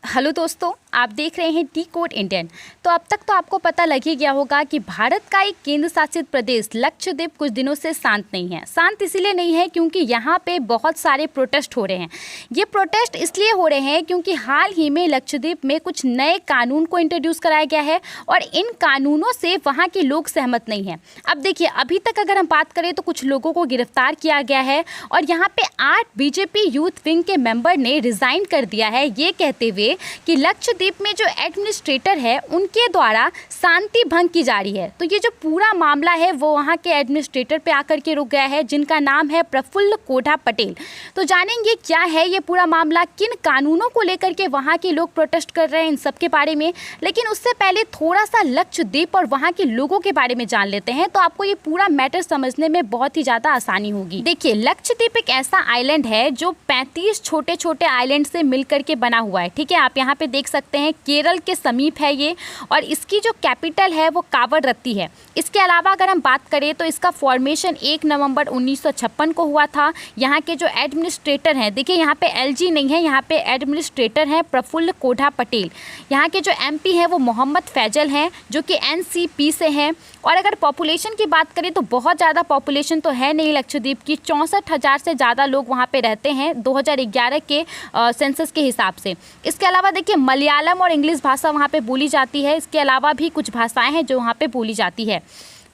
Hello दोस्तों, आप देख रहे हैं डी कोड इंडियन। तो अब तक तो आपको पता लग ही गया होगा कि भारत का एक केंद्र शासित प्रदेश लक्षद्वीप कुछ दिनों से शांत नहीं है। शांत इसीलिए नहीं है क्योंकि यहाँ पे बहुत सारे प्रोटेस्ट हो रहे हैं। ये प्रोटेस्ट इसलिए हो रहे हैं क्योंकि हाल ही में लक्षद्वीप में कुछ नए कानून को इंट्रोड्यूस कराया गया है और इन कानूनों से वहाँ के लोग सहमत नहीं हैं। अब देखिए, अभी तक अगर हम बात करें तो कुछ लोगों को गिरफ्तार किया गया है और यहाँ पे 8 बीजेपी यूथ विंग के मेंबर ने रिजाइन कर दिया है, ये कहते हुए कि लक्षद्वीप में जो एडमिनिस्ट्रेटर है उनके द्वारा शांति भंग की जा रही है। तो ये जो पूरा मामला है वो वहाँ के एडमिनिस्ट्रेटर पे आकर के रुक गया है, जिनका नाम है प्रफुल्ल कोढ़ा पटेल। तो जानेंगे क्या है ये पूरा मामला, किन कानूनों को लेकर के वहाँ के लोग प्रोटेस्ट कर रहे हैं, इन सब के बारे में। लेकिन उससे पहले थोड़ा सा लक्षद्वीप और वहाँ के लोगों के बारे में जान लेते हैं, तो आपको ये पूरा मैटर समझने में बहुत ही ज़्यादा आसानी होगी। देखिए, लक्षद्वीप एक ऐसा आइलैंड है जो 35 छोटे छोटे आइलैंड से मिलकर के बना हुआ है। ठीक है, आप यहाँ पे देख सकते हैं केरल के समीप है ये, और इसकी जो कैपिटल है वो कावरत्ती है। इसके अलावा अगर हम बात करें तो इसका फॉर्मेशन 1 नवंबर 1956 को हुआ था। यहाँ के जो एडमिनिस्ट्रेटर हैं, देखिए यहाँ पे एलजी नहीं है, यहाँ पे एडमिनिस्ट्रेटर हैं प्रफुल्ल कोढ़ा पटेल। यहाँ के जो एमपी हैं वो मोहम्मद फैजल हैं, जो कि एनसीपी से हैं। और अगर पॉपुलेशन की बात करें तो बहुत ज़्यादा पॉपुलेशन तो है नहीं लक्षद्वीप की, 64,000 से ज़्यादा लोग वहाँ पे रहते हैं 2011 के सेंसस के हिसाब से। इसके अलावा देखिए, मलयालम और इंग्लिश भाषा वहाँ पे बोली जाती है। इसके अलावा भी कुछ भाषाएं हैं जो वहाँ पे बोली जाती है।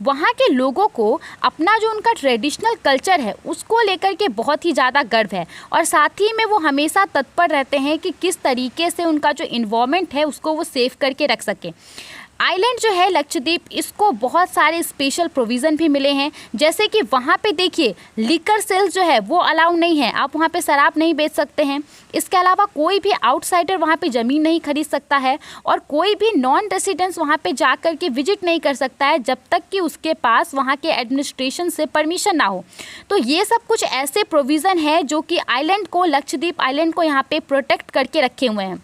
वहाँ के लोगों को अपना जो उनका ट्रेडिशनल कल्चर है उसको लेकर के बहुत ही ज़्यादा गर्व है, और साथ ही में वो हमेशा तत्पर रहते हैं कि किस तरीके से उनका जो इन्वायरमेंट है उसको वो सेव करके रख सकें। आइलैंड जो है लक्षद्वीप, इसको बहुत सारे स्पेशल प्रोविज़न भी मिले हैं, जैसे कि वहाँ पे देखिए लिकर सेल्स जो है वो अलाउ नहीं है, आप वहाँ पे शराब नहीं बेच सकते हैं। इसके अलावा कोई भी आउटसाइडर वहाँ पे ज़मीन नहीं खरीद सकता है, और कोई भी नॉन रेसिडेंट्स वहाँ पे जा कर के विजिट नहीं कर सकता है जब तक कि उसके पास वहाँ के एडमिनिस्ट्रेशन से परमिशन ना हो। तो ये सब कुछ ऐसे प्रोविज़न है जो कि आइलैंड को, लक्षद्वीप आइलैंड को यहाँ पे प्रोटेक्ट करके रखे हुए हैं।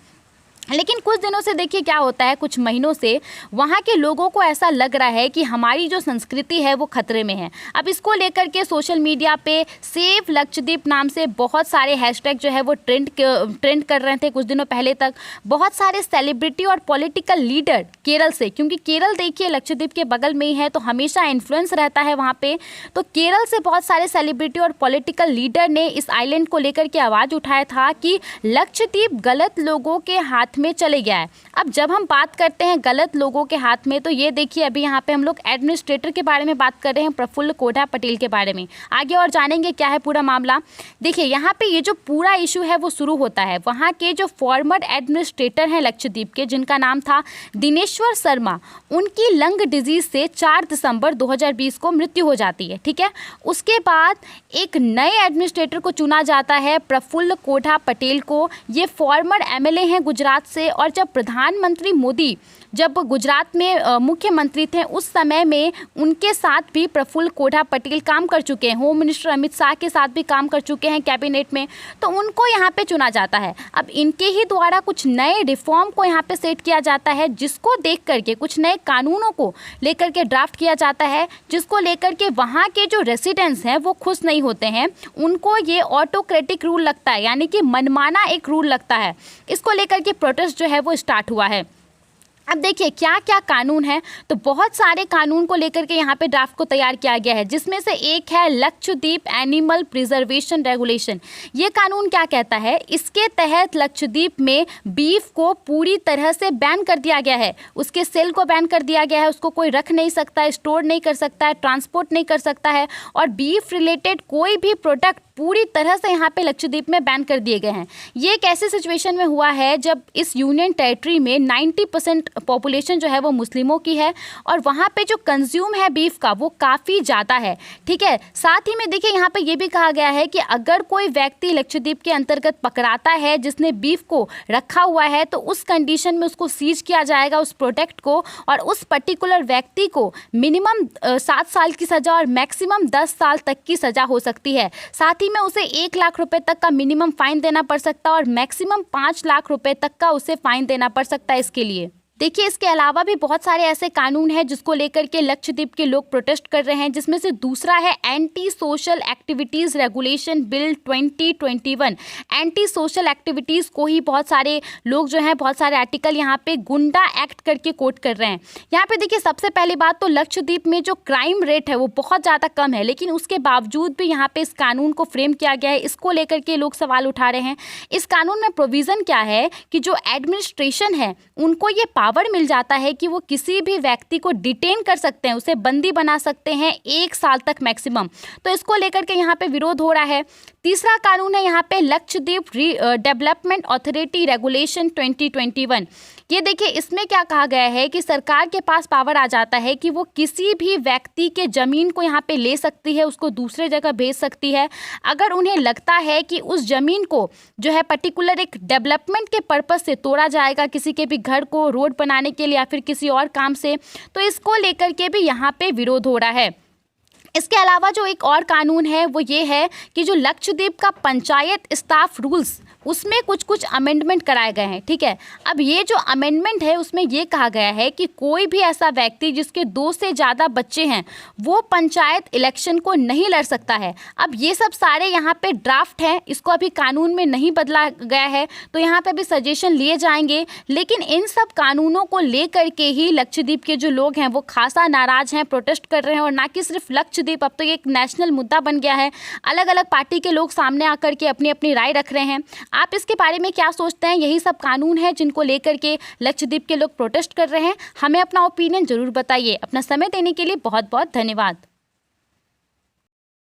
लेकिन कुछ दिनों से देखिए क्या होता है, कुछ महीनों से वहाँ के लोगों को ऐसा लग रहा है कि हमारी जो संस्कृति है वो खतरे में है। अब इसको लेकर के सोशल मीडिया पे सेव लक्षद्वीप नाम से बहुत सारे हैशटैग जो है वो ट्रेंड कर रहे थे कुछ दिनों पहले तक। बहुत सारे सेलिब्रिटी और पॉलिटिकल लीडर केरल से, क्योंकि केरल देखिए लक्षद्वीप के बगल में ही है तो हमेशा इन्फ्लुएंस रहता है वहाँ पे, तो केरल से बहुत सारे सेलिब्रिटी और पॉलिटिकल लीडर ने इस आइलैंड को लेकर के आवाज़ उठाया था कि लक्षद्वीप गलत लोगों के हाथ में चले गया है। अब जब हम बात करते हैं गलत लोगों के हाथ में, तो ये देखिए अभी यहाँ पे हम लोग एडमिनिस्ट्रेटर के बारे में बात कर रहे हैं, प्रफुल्ल कोढ़ा पटेल के बारे में। आगे और जानेंगे क्या है पूरा मामला। देखिए यहाँ पे ये जो पूरा इशू है वो शुरू होता है, वहाँ के जो फॉर्मर एडमिनिस्ट्रेटर हैं लक्षद्वीप के, जिनका नाम था दिनेश्वर शर्मा, उनकी लंग डिजीज से 4 दिसंबर 2020 को मृत्यु हो जाती है। ठीक है, उसके बाद एक नए एडमिनिस्ट्रेटर को चुना जाता है, प्रफुल्ल कोढ़ा पटेल को। ये फॉर्मर एमएलए हैं गुजरात से, और जब प्रधानमंत्री मोदी जब गुजरात में मुख्यमंत्री थे उस समय में उनके साथ भी प्रफुल्ल कोढ़ा पटेल काम कर चुके हैं, होम मिनिस्टर अमित शाह के साथ भी काम कर चुके हैं कैबिनेट में, तो उनको यहाँ पे चुना जाता है। अब इनके ही द्वारा कुछ नए रिफॉर्म को यहाँ पे सेट किया जाता है, जिसको देख करके कुछ नए कानूनों को लेकर के ड्राफ्ट किया जाता है, जिसको लेकर के वहाँ के जो रेसिडेंट्स हैं वो खुश नहीं होते हैं। उनको ये ऑटोक्रेटिक रूल लगता है, यानी कि मनमाना एक रूल लगता है। इसको लेकर के प्रोटेस्ट जो है वो स्टार्ट हुआ है। अब देखिए क्या क्या कानून है, तो बहुत सारे कानून को लेकर के यहाँ पे ड्राफ्ट को तैयार किया गया है, जिसमें से एक है लक्षद्वीप एनिमल प्रिजर्वेशन रेगुलेशन। ये कानून क्या कहता है, इसके तहत लक्षद्वीप में बीफ को पूरी तरह से बैन कर दिया गया है, उसके सेल को बैन कर दिया गया है, उसको कोई रख नहीं सकता है, स्टोर नहीं कर सकता है, ट्रांसपोर्ट नहीं कर सकता है, और बीफ रिलेटेड कोई भी प्रोडक्ट पूरी तरह से यहाँ पे लक्षद्वीप में बैन कर दिए गए हैं। ये एक ऐसी सिचुएशन में हुआ है जब इस यूनियन टेरिटरी में 90% पॉपुलेशन जो है वो मुस्लिमों की है, और वहाँ पे जो कंज्यूम है बीफ का वो काफ़ी ज़्यादा है। ठीक है, साथ ही में देखिए यहाँ पे ये भी कहा गया है कि अगर कोई व्यक्ति लक्षद्वीप के अंतर्गत पकड़ाता है जिसने बीफ को रखा हुआ है, तो उस कंडीशन में उसको सीज किया जाएगा उस प्रोडक्ट को, और उस पर्टिकुलर व्यक्ति को मिनिमम 7 साल की सज़ा और मैक्सिमम 10 साल तक की सज़ा हो सकती है। साथ में उसे 1 लाख रुपए तक का मिनिमम फाइन देना पड़ सकता है और मैक्सिमम 5 लाख रुपए तक का उसे फाइन देना पड़ सकता है इसके लिए। देखिए, इसके अलावा भी बहुत सारे ऐसे कानून हैं जिसको लेकर के लक्षद्वीप के लोग प्रोटेस्ट कर रहे हैं, जिसमें से दूसरा है anti social activities regulation bill 2021। Anti social activities को ही बहुत सारे लोग जो हैं, बहुत सारे आर्टिकल यहाँ पे गुंडा एक्ट करके कोट कर रहे हैं। यहाँ पे देखिए, सबसे पहली बात तो लक्षद्वीप में जो क्राइम रेट है वो बहुत ज़्यादा कम है, लेकिन उसके बावजूद भी यहाँ पे इस कानून को फ्रेम किया गया है। इसको लेकर के लोग सवाल उठा रहे हैं। इस कानून में प्रोविज़न क्या है कि जो एडमिनिस्ट्रेशन है उनको ये पावर मिल जाता है कि वो किसी भी व्यक्ति को डिटेन कर सकते हैं, उसे बंदी बना सकते हैं 1 साल तक मैक्सिमम। तो इसको लेकर के यहाँ पे विरोध हो रहा है। तीसरा कानून है यहाँ पे लक्षद्वीप डेवलपमेंट अथॉरिटी रेगुलेशन 2021। ये देखिए, इसमें क्या कहा गया है कि सरकार के पास पावर आ जाता है कि वो किसी भी व्यक्ति के ज़मीन को यहाँ पे ले सकती है, उसको दूसरे जगह भेज सकती है, अगर उन्हें लगता है कि उस ज़मीन को जो है पर्टिकुलर एक डेवलपमेंट के पर्पस से तोड़ा जाएगा, किसी के भी घर को रोड बनाने के लिए या फिर किसी और काम से। तो इसको लेकर के भी यहाँ पे विरोध हो रहा है। इसके अलावा जो एक और कानून है वो ये है कि जो लक्षद्वीप का पंचायत स्टाफ रूल्स, उसमें कुछ अमेंडमेंट कराए गए हैं। ठीक है, अब ये जो अमेंडमेंट है उसमें ये कहा गया है कि कोई भी ऐसा व्यक्ति जिसके 2 से ज़्यादा बच्चे हैं वो पंचायत इलेक्शन को नहीं लड़ सकता है। अब ये सब सारे यहाँ पे ड्राफ्ट हैं, इसको अभी कानून में नहीं बदला गया है, तो यहाँ पे भी सजेशन लिए जाएंगे। लेकिन इन सब कानूनों को लेकर के ही लक्षद्वीप के जो लोग हैं वो खासा नाराज़ हैं, प्रोटेस्ट कर रहे हैं। और ना कि सिर्फ लक्षद्वीप, अब तो ये एक नेशनल मुद्दा बन गया है। अलग अलग पार्टी के लोग सामने आकर के अपनी अपनी राय रख रहे हैं। आप इसके बारे में क्या सोचते हैं? यही सब कानून है जिनको लेकर के लक्षद्वीप के लोग प्रोटेस्ट कर रहे हैं। हमें अपना ओपिनियन जरूर बताइए। अपना समय देने के लिए बहुत बहुत धन्यवाद।